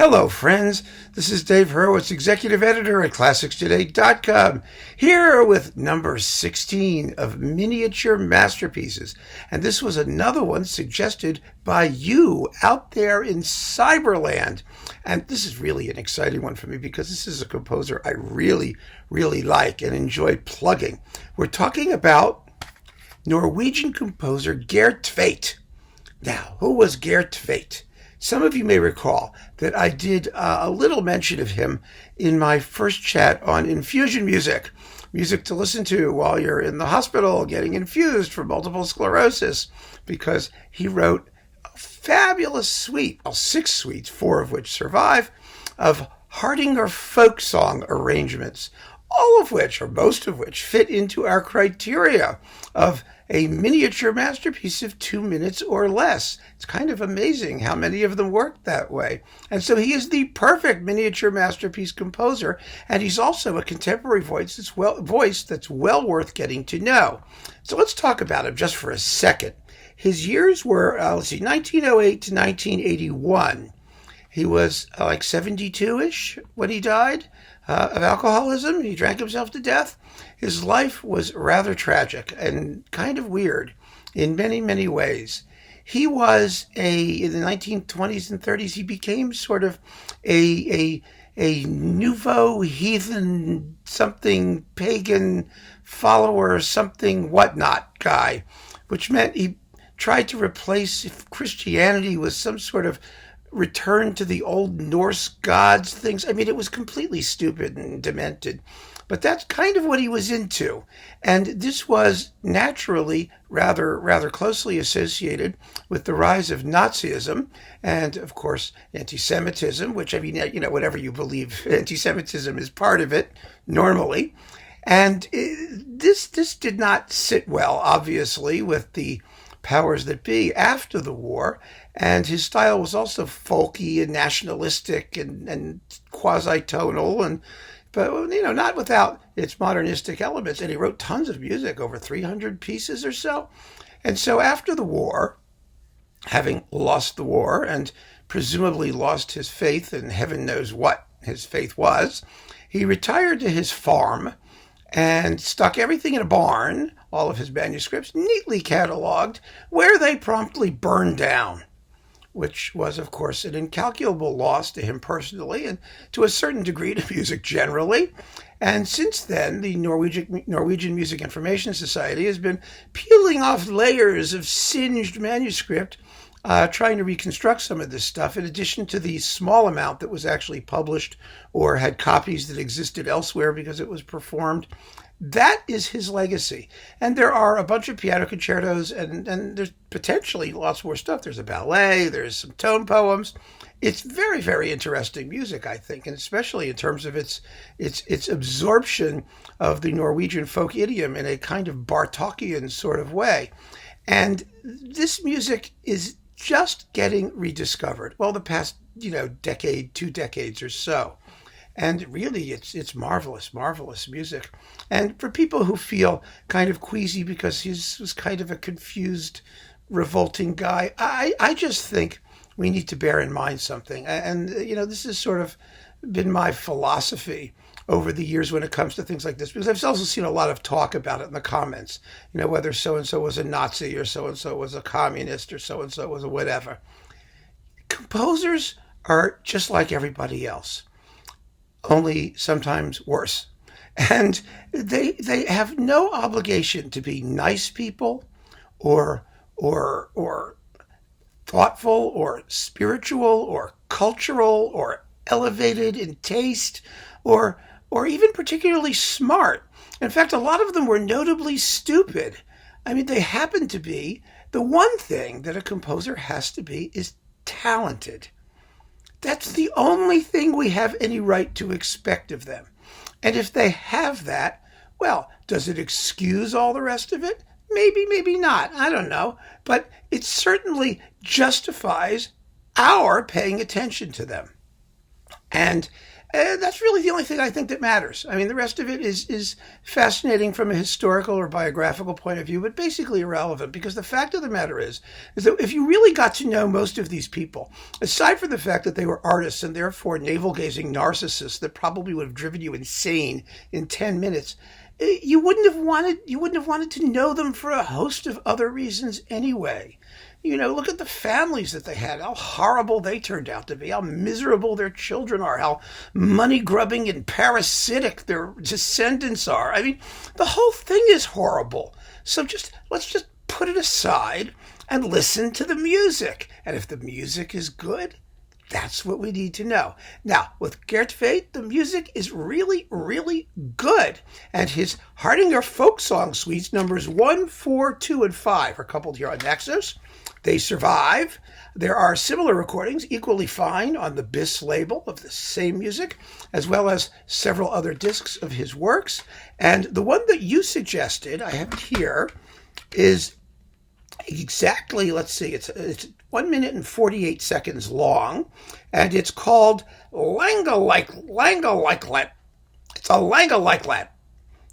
Hello, friends. This is Dave Hurwitz, executive editor at ClassicsToday.com, here with number 16 of Miniature Masterpieces. And this was another one suggested by you out there in Cyberland. And this is really an exciting one for me because this is a composer I really, really like and enjoy plugging. We're talking about Norwegian composer Geirr Tveitt. Now, who was Geirr Tveitt? Some of you may recall that I did a little mention of him in my first chat on infusion music to listen to while you're in the hospital getting infused for multiple sclerosis, because he wrote a fabulous suite, 6 suites, 4 of which survive, of Hardanger folk song arrangements, all of which, or most of which, fit into our criteria of a miniature masterpiece of 2 minutes or less. It's kind of amazing how many of them work that way. And so he is the perfect miniature masterpiece composer, and he's also a contemporary voice that's well worth getting to know. So let's talk about him just for a second. His years were, 1908 to 1981. He was like 72-ish when he died of alcoholism. He drank himself to death. His life was rather tragic and kind of weird in many, many ways. He was in the 1920s and 30s, he became sort of a nouveau heathen, something pagan follower, something whatnot guy, which meant he tried to replace Christianity with some sort of return to the old Norse gods things. I mean, it was completely stupid and demented. But that's kind of what he was into. And this was naturally rather closely associated with the rise of Nazism and, of course, anti-Semitism, which, I mean, whatever you believe, anti-Semitism is part of it normally. And this did not sit well, obviously, with the powers that be after the war. And his style was also folky and nationalistic and quasi-tonal, but not without its modernistic elements. And he wrote tons of music, over 300 pieces or so. And so after the war, having lost the war and presumably lost his faith, and heaven knows what his faith was, he retired to his farm and stuck everything in a barn, all of his manuscripts neatly cataloged, where they promptly burned down, which was, of course, an incalculable loss to him personally and to a certain degree to music generally. And since then, the Norwegian Music Information Society has been peeling off layers of singed manuscript, trying to reconstruct some of this stuff, in addition to the small amount that was actually published or had copies that existed elsewhere because it was performed. That is his legacy. And there are a bunch of piano concertos, and there's potentially lots more stuff. There's a ballet, there's some tone poems. It's very, very interesting music, I think, and especially in terms of its absorption of the Norwegian folk idiom in a kind of Bartokian sort of way. And this music is just getting rediscovered. Well, the past, decade, 2 decades or so. And really, it's marvelous, marvelous music. And for people who feel kind of queasy because he was kind of a confused, revolting guy, I just think we need to bear in mind something. And, this has sort of been my philosophy over the years when it comes to things like this, because I've also seen a lot of talk about it in the comments, whether so-and-so was a Nazi or so-and-so was a communist or so-and-so was a whatever. Composers are just like everybody else, only sometimes worse. And they have no obligation to be nice people or thoughtful or spiritual or cultural or elevated in taste or even particularly smart. In fact, a lot of them were notably stupid. I mean, they happen to be. The one thing that a composer has to be is talented. That's the only thing we have any right to expect of them. And if they have that, well, does it excuse all the rest of it? Maybe, maybe not. I don't know. But it certainly justifies our paying attention to them. And That's really the only thing I think that matters. I mean, the rest of it is fascinating from a historical or biographical point of view, but basically irrelevant, because the fact of the matter is that if you really got to know most of these people, aside from the fact that they were artists and therefore navel-gazing narcissists that probably would have driven you insane in 10 minutes, you wouldn't have wanted to know them for a host of other reasons anyway. Look at the families that they had, how horrible they turned out to be, how miserable their children are, how money-grubbing and parasitic their descendants are. I mean, the whole thing is horrible. So let's just put it aside and listen to the music. And if the music is good, that's what we need to know. Now, with Geirr Tveitt, the music is really, really good. And his Hardanger folk song suites, numbers 1, 4, 2, and 5, are coupled here on Naxos. They survive. There are similar recordings, equally fine, on the Bis label of the same music, as well as several other discs of his works. And the one that you suggested, I have it here, is exactly, let's see, it's 1 minute and 48 seconds long, and it's called Langeleik It's a Langeleik,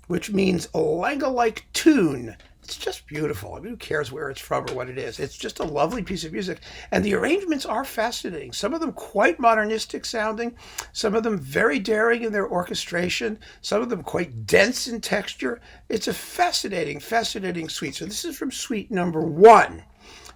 which means a Langeleik Tune. It's just beautiful. I mean, who cares where it's from or what it is? It's just a lovely piece of music. And the arrangements are fascinating. Some of them quite modernistic sounding, some of them very daring in their orchestration, some of them quite dense in texture. It's a fascinating, fascinating suite. So this is from suite number 1.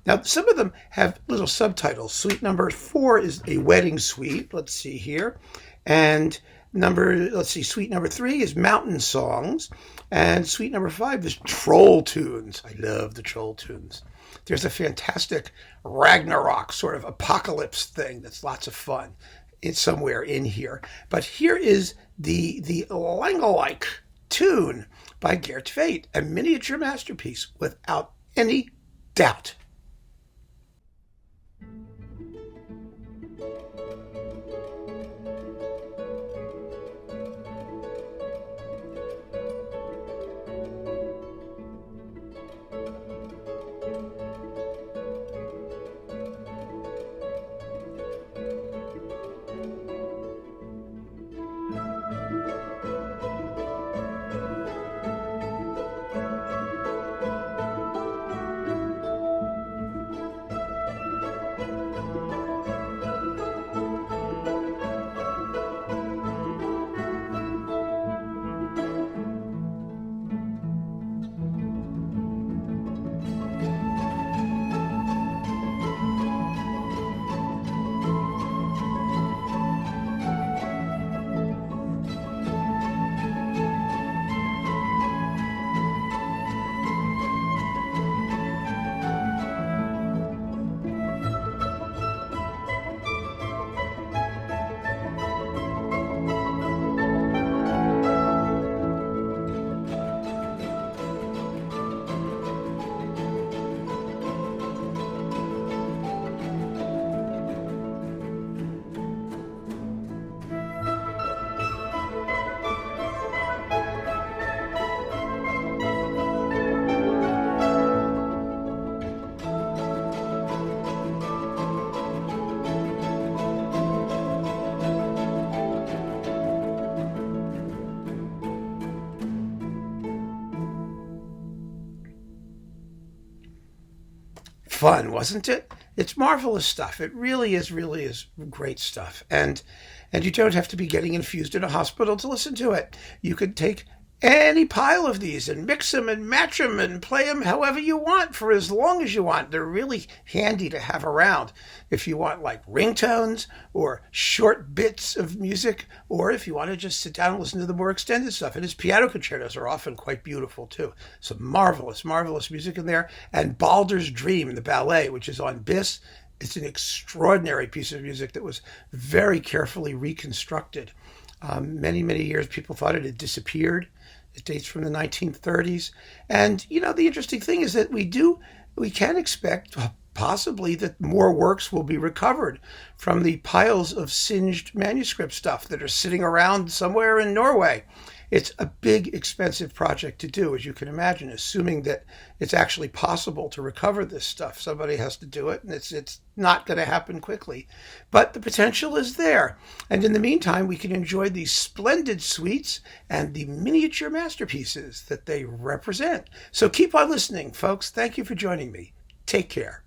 Now, some of them have little subtitles. Suite number 4 is a wedding suite. Let's see here. And suite number 3 is mountain songs. And suite number 5 is troll tunes. I love the troll tunes. There's a fantastic Ragnarok sort of apocalypse thing that's lots of fun. It's somewhere in here. But here is the Langeleik Tune by Geirr Tveitt, a miniature masterpiece without any doubt. Fun, wasn't it? It's marvelous stuff. It really is great stuff. And you don't have to be getting infused in a hospital to listen to it. You could take any pile of these and mix them and match them and play them however you want for as long as you want. They're really handy to have around if you want like ringtones or short bits of music, or if you want to just sit down and listen to the more extended stuff. And his piano concertos are often quite beautiful too. Some marvelous, marvelous music in there. And Baldur's Dream, the ballet, which is on Bis, it's an extraordinary piece of music that was very carefully reconstructed. Many, many years people thought it had disappeared. It dates from the 1930s. And, the interesting thing is that we can expect possibly that more works will be recovered from the piles of singed manuscript stuff that are sitting around somewhere in Norway. It's a big, expensive project to do, as you can imagine, assuming that it's actually possible to recover this stuff. Somebody has to do it, and it's not going to happen quickly. But the potential is there. And in the meantime, we can enjoy these splendid suites and the miniature masterpieces that they represent. So keep on listening, folks. Thank you for joining me. Take care.